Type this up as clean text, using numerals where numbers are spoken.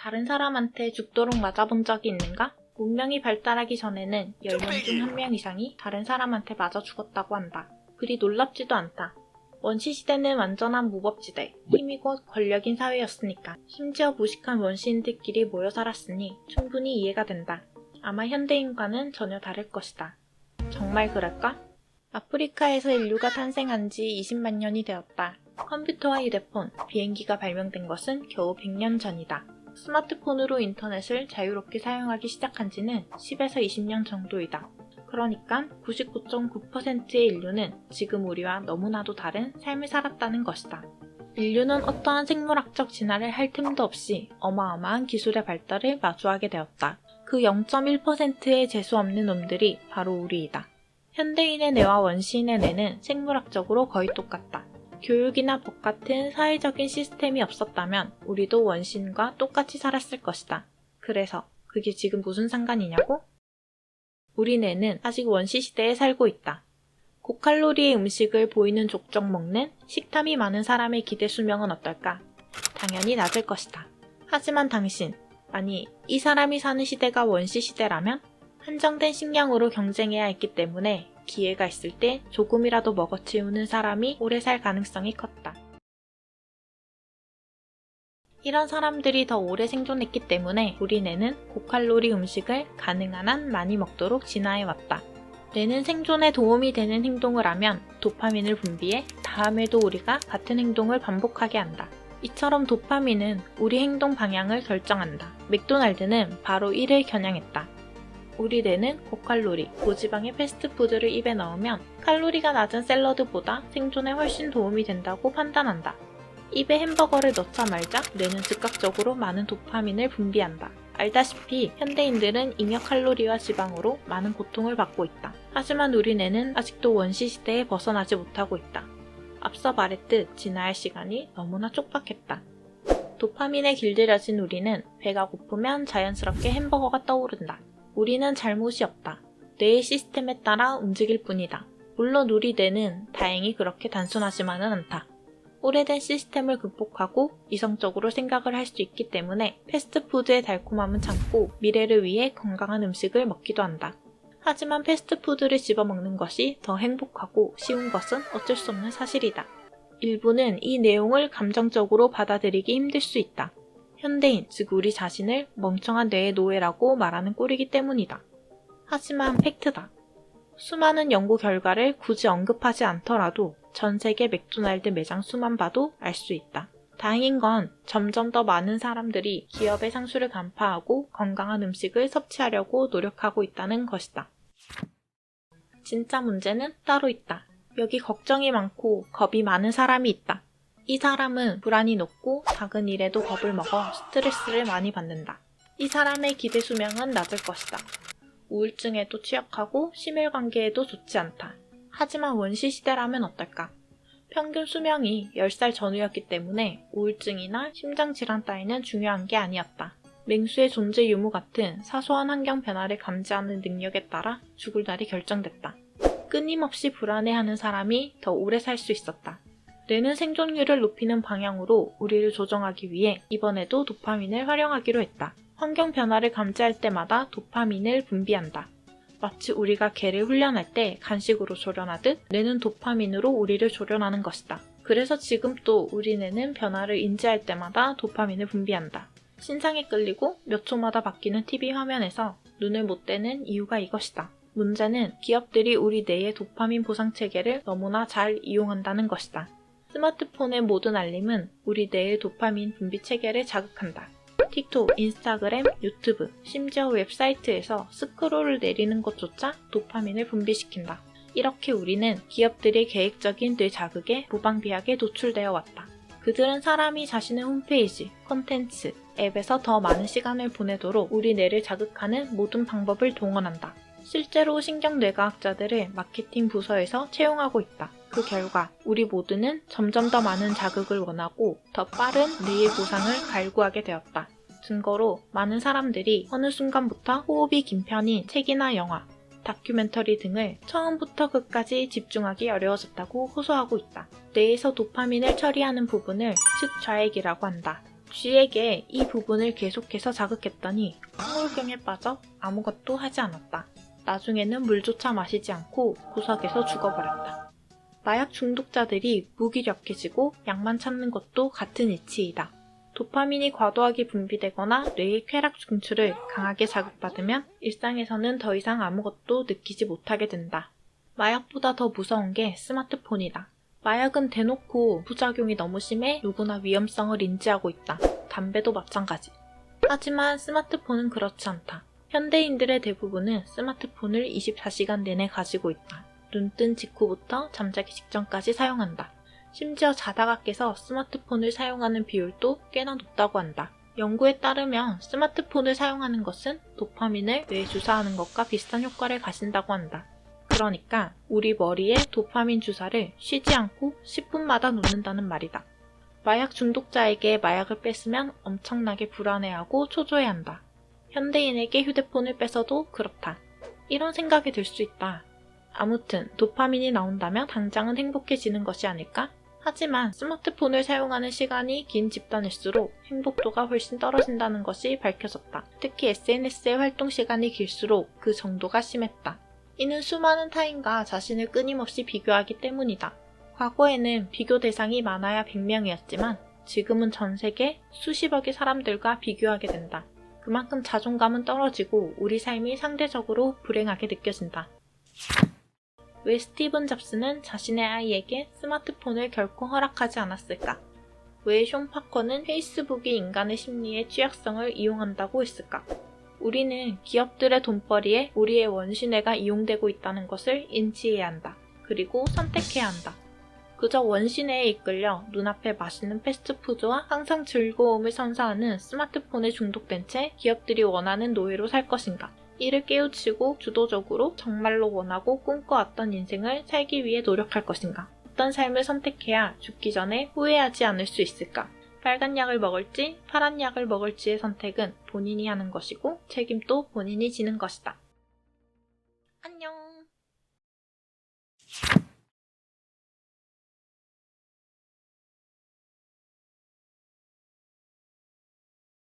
다른 사람한테 죽도록 맞아본 적이 있는가? 문명이 발달하기 전에는 10명 중 1명 이상이 다른 사람한테 맞아 죽었다고 한다. 그리 놀랍지도 않다. 원시시대는 완전한 무법지대, 힘이 곧 권력인 사회였으니까. 심지어 무식한 원시인들끼리 모여 살았으니 충분히 이해가 된다. 아마 현대인과는 전혀 다를 것이다. 정말 그럴까? 아프리카에서 인류가 탄생한 지 20만 년이 되었다. 컴퓨터와 휴대폰, 비행기가 발명된 것은 겨우 100년 전이다. 스마트폰으로 인터넷을 자유롭게 사용하기 시작한 지는 10에서 20년 정도이다. 그러니까 99.9%의 인류는 지금 우리와 너무나도 다른 삶을 살았다는 것이다. 인류는 어떠한 생물학적 진화를 할 틈도 없이 어마어마한 기술의 발달을 마주하게 되었다. 그 0.1%의 재수없는 놈들이 바로 우리이다. 현대인의 뇌와 원시인의 뇌는 생물학적으로 거의 똑같다. 교육이나 법 같은 사회적인 시스템이 없었다면 우리도 원시인과 똑같이 살았을 것이다. 그래서 그게 지금 무슨 상관이냐고? 우리 뇌는 아직 원시시대에 살고 있다. 고칼로리의 음식을 보이는 족족 먹는 식탐이 많은 사람의 기대 수명은 어떨까? 당연히 낮을 것이다. 하지만 당신, 아니 이 사람이 사는 시대가 원시시대라면? 한정된 식량으로 경쟁해야 했기 때문에 기회가 있을 때 조금이라도 먹어치우는 사람이 오래 살 가능성이 컸다. 이런 사람들이 더 오래 생존했기 때문에 우리 뇌는 고칼로리 음식을 가능한 한 많이 먹도록 진화해왔다. 뇌는 생존에 도움이 되는 행동을 하면 도파민을 분비해 다음에도 우리가 같은 행동을 반복하게 한다. 이처럼 도파민은 우리 행동 방향을 결정한다. 맥도날드는 바로 이를 겨냥했다. 우리 뇌는 고칼로리, 고지방의 패스트푸드를 입에 넣으면 칼로리가 낮은 샐러드보다 생존에 훨씬 도움이 된다고 판단한다. 입에 햄버거를 넣자 말자 뇌는 즉각적으로 많은 도파민을 분비한다. 알다시피 현대인들은 잉여 칼로리와 지방으로 많은 고통을 받고 있다. 하지만 우리 뇌는 아직도 원시시대에 벗어나지 못하고 있다. 앞서 말했듯 진화할 시간이 너무나 촉박했다. 도파민에 길들여진 우리는 배가 고프면 자연스럽게 햄버거가 떠오른다. 우리는 잘못이 없다. 뇌의 시스템에 따라 움직일 뿐이다. 물론 우리 뇌는 다행히 그렇게 단순하지만은 않다. 오래된 시스템을 극복하고 이성적으로 생각을 할 수 있기 때문에 패스트푸드의 달콤함은 참고 미래를 위해 건강한 음식을 먹기도 한다. 하지만 패스트푸드를 집어먹는 것이 더 행복하고 쉬운 것은 어쩔 수 없는 사실이다. 일부는 이 내용을 감정적으로 받아들이기 힘들 수 있다. 현대인, 즉 우리 자신을 멍청한 뇌의 노예라고 말하는 꼴이기 때문이다. 하지만 팩트다. 수많은 연구 결과를 굳이 언급하지 않더라도 전 세계 맥도날드 매장 수만 봐도 알 수 있다. 다행인 건 점점 더 많은 사람들이 기업의 상수를 간파하고 건강한 음식을 섭취하려고 노력하고 있다는 것이다. 진짜 문제는 따로 있다. 여기 걱정이 많고 겁이 많은 사람이 있다. 이 사람은 불안이 높고 작은 일에도 겁을 먹어 스트레스를 많이 받는다. 이 사람의 기대 수명은 낮을 것이다. 우울증에도 취약하고 심혈관계에도 좋지 않다. 하지만 원시시대라면 어떨까? 평균 수명이 10살 전후였기 때문에 우울증이나 심장질환 따위는 중요한 게 아니었다. 맹수의 존재 유무 같은 사소한 환경 변화를 감지하는 능력에 따라 죽을 날이 결정됐다. 끊임없이 불안해하는 사람이 더 오래 살 수 있었다. 뇌는 생존율을 높이는 방향으로 우리를 조정하기 위해 이번에도 도파민을 활용하기로 했다. 환경 변화를 감지할 때마다 도파민을 분비한다. 마치 우리가 개를 훈련할 때 간식으로 조련하듯 뇌는 도파민으로 우리를 조련하는 것이다. 그래서 지금 또 우리 뇌는 변화를 인지할 때마다 도파민을 분비한다. 신상에 끌리고 몇 초마다 바뀌는 TV 화면에서 눈을 못 떼는 이유가 이것이다. 문제는 기업들이 우리 뇌의 도파민 보상 체계를 너무나 잘 이용한다는 것이다. 스마트폰의 모든 알림은 우리 뇌의 도파민 분비 체계를 자극한다. 틱톡, 인스타그램, 유튜브, 심지어 웹사이트에서 스크롤을 내리는 것조차 도파민을 분비시킨다. 이렇게 우리는 기업들의 계획적인 뇌 자극에 무방비하게 노출되어 왔다. 그들은 사람이 자신의 홈페이지, 콘텐츠, 앱에서 더 많은 시간을 보내도록 우리 뇌를 자극하는 모든 방법을 동원한다. 실제로 신경뇌과학자들을 마케팅 부서에서 채용하고 있다. 그 결과 우리 모두는 점점 더 많은 자극을 원하고 더 빠른 뇌의 보상을 갈구하게 되었다. 증거로 많은 사람들이 어느 순간부터 호흡이 긴 편인 책이나 영화, 다큐멘터리 등을 처음부터 끝까지 집중하기 어려워졌다고 호소하고 있다. 뇌에서 도파민을 처리하는 부분을 측좌액이라고 한다. 쥐에게 이 부분을 계속해서 자극했더니 우울증에 빠져 아무것도 하지 않았다. 나중에는 물조차 마시지 않고 구석에서 죽어버렸다. 마약 중독자들이 무기력해지고 약만 찾는 것도 같은 이치이다. 도파민이 과도하게 분비되거나 뇌의 쾌락 중추를 강하게 자극받으면 일상에서는 더 이상 아무것도 느끼지 못하게 된다. 마약보다 더 무서운 게 스마트폰이다. 마약은 대놓고 부작용이 너무 심해 누구나 위험성을 인지하고 있다. 담배도 마찬가지. 하지만 스마트폰은 그렇지 않다. 현대인들의 대부분은 스마트폰을 24시간 내내 가지고 있다. 눈 뜬 직후부터 잠자기 직전까지 사용한다. 심지어 자다가 깨서 스마트폰을 사용하는 비율도 꽤나 높다고 한다. 연구에 따르면 스마트폰을 사용하는 것은 도파민을 뇌에 주사하는 것과 비슷한 효과를 가진다고 한다. 그러니까 우리 머리에 도파민 주사를 쉬지 않고 10분마다 놓는다는 말이다. 마약 중독자에게 마약을 뺐으면 엄청나게 불안해하고 초조해한다. 현대인에게 휴대폰을 뺏어도 그렇다. 이런 생각이 들 수 있다. 아무튼 도파민이 나온다면 당장은 행복해지는 것이 아닐까? 하지만 스마트폰을 사용하는 시간이 긴 집단일수록 행복도가 훨씬 떨어진다는 것이 밝혀졌다. 특히 SNS의 활동 시간이 길수록 그 정도가 심했다. 이는 수많은 타인과 자신을 끊임없이 비교하기 때문이다. 과거에는 비교 대상이 많아야 100명이었지만 지금은 전 세계 수십억의 사람들과 비교하게 된다. 그만큼 자존감은 떨어지고 우리 삶이 상대적으로 불행하게 느껴진다. 왜 스티븐 잡스는 자신의 아이에게 스마트폰을 결코 허락하지 않았을까? 왜 숀 파커는 페이스북이 인간의 심리의 취약성을 이용한다고 했을까? 우리는 기업들의 돈벌이에 우리의 원시뇌가 이용되고 있다는 것을 인지해야 한다. 그리고 선택해야 한다. 그저 원시뇌에 이끌려 눈앞에 맛있는 패스트푸드와 항상 즐거움을 선사하는 스마트폰에 중독된 채 기업들이 원하는 노예로 살 것인가? 이를 깨우치고 주도적으로 정말로 원하고 꿈꿔왔던 인생을 살기 위해 노력할 것인가? 어떤 삶을 선택해야 죽기 전에 후회하지 않을 수 있을까? 빨간 약을 먹을지 파란 약을 먹을지의 선택은 본인이 하는 것이고 책임도 본인이 지는 것이다.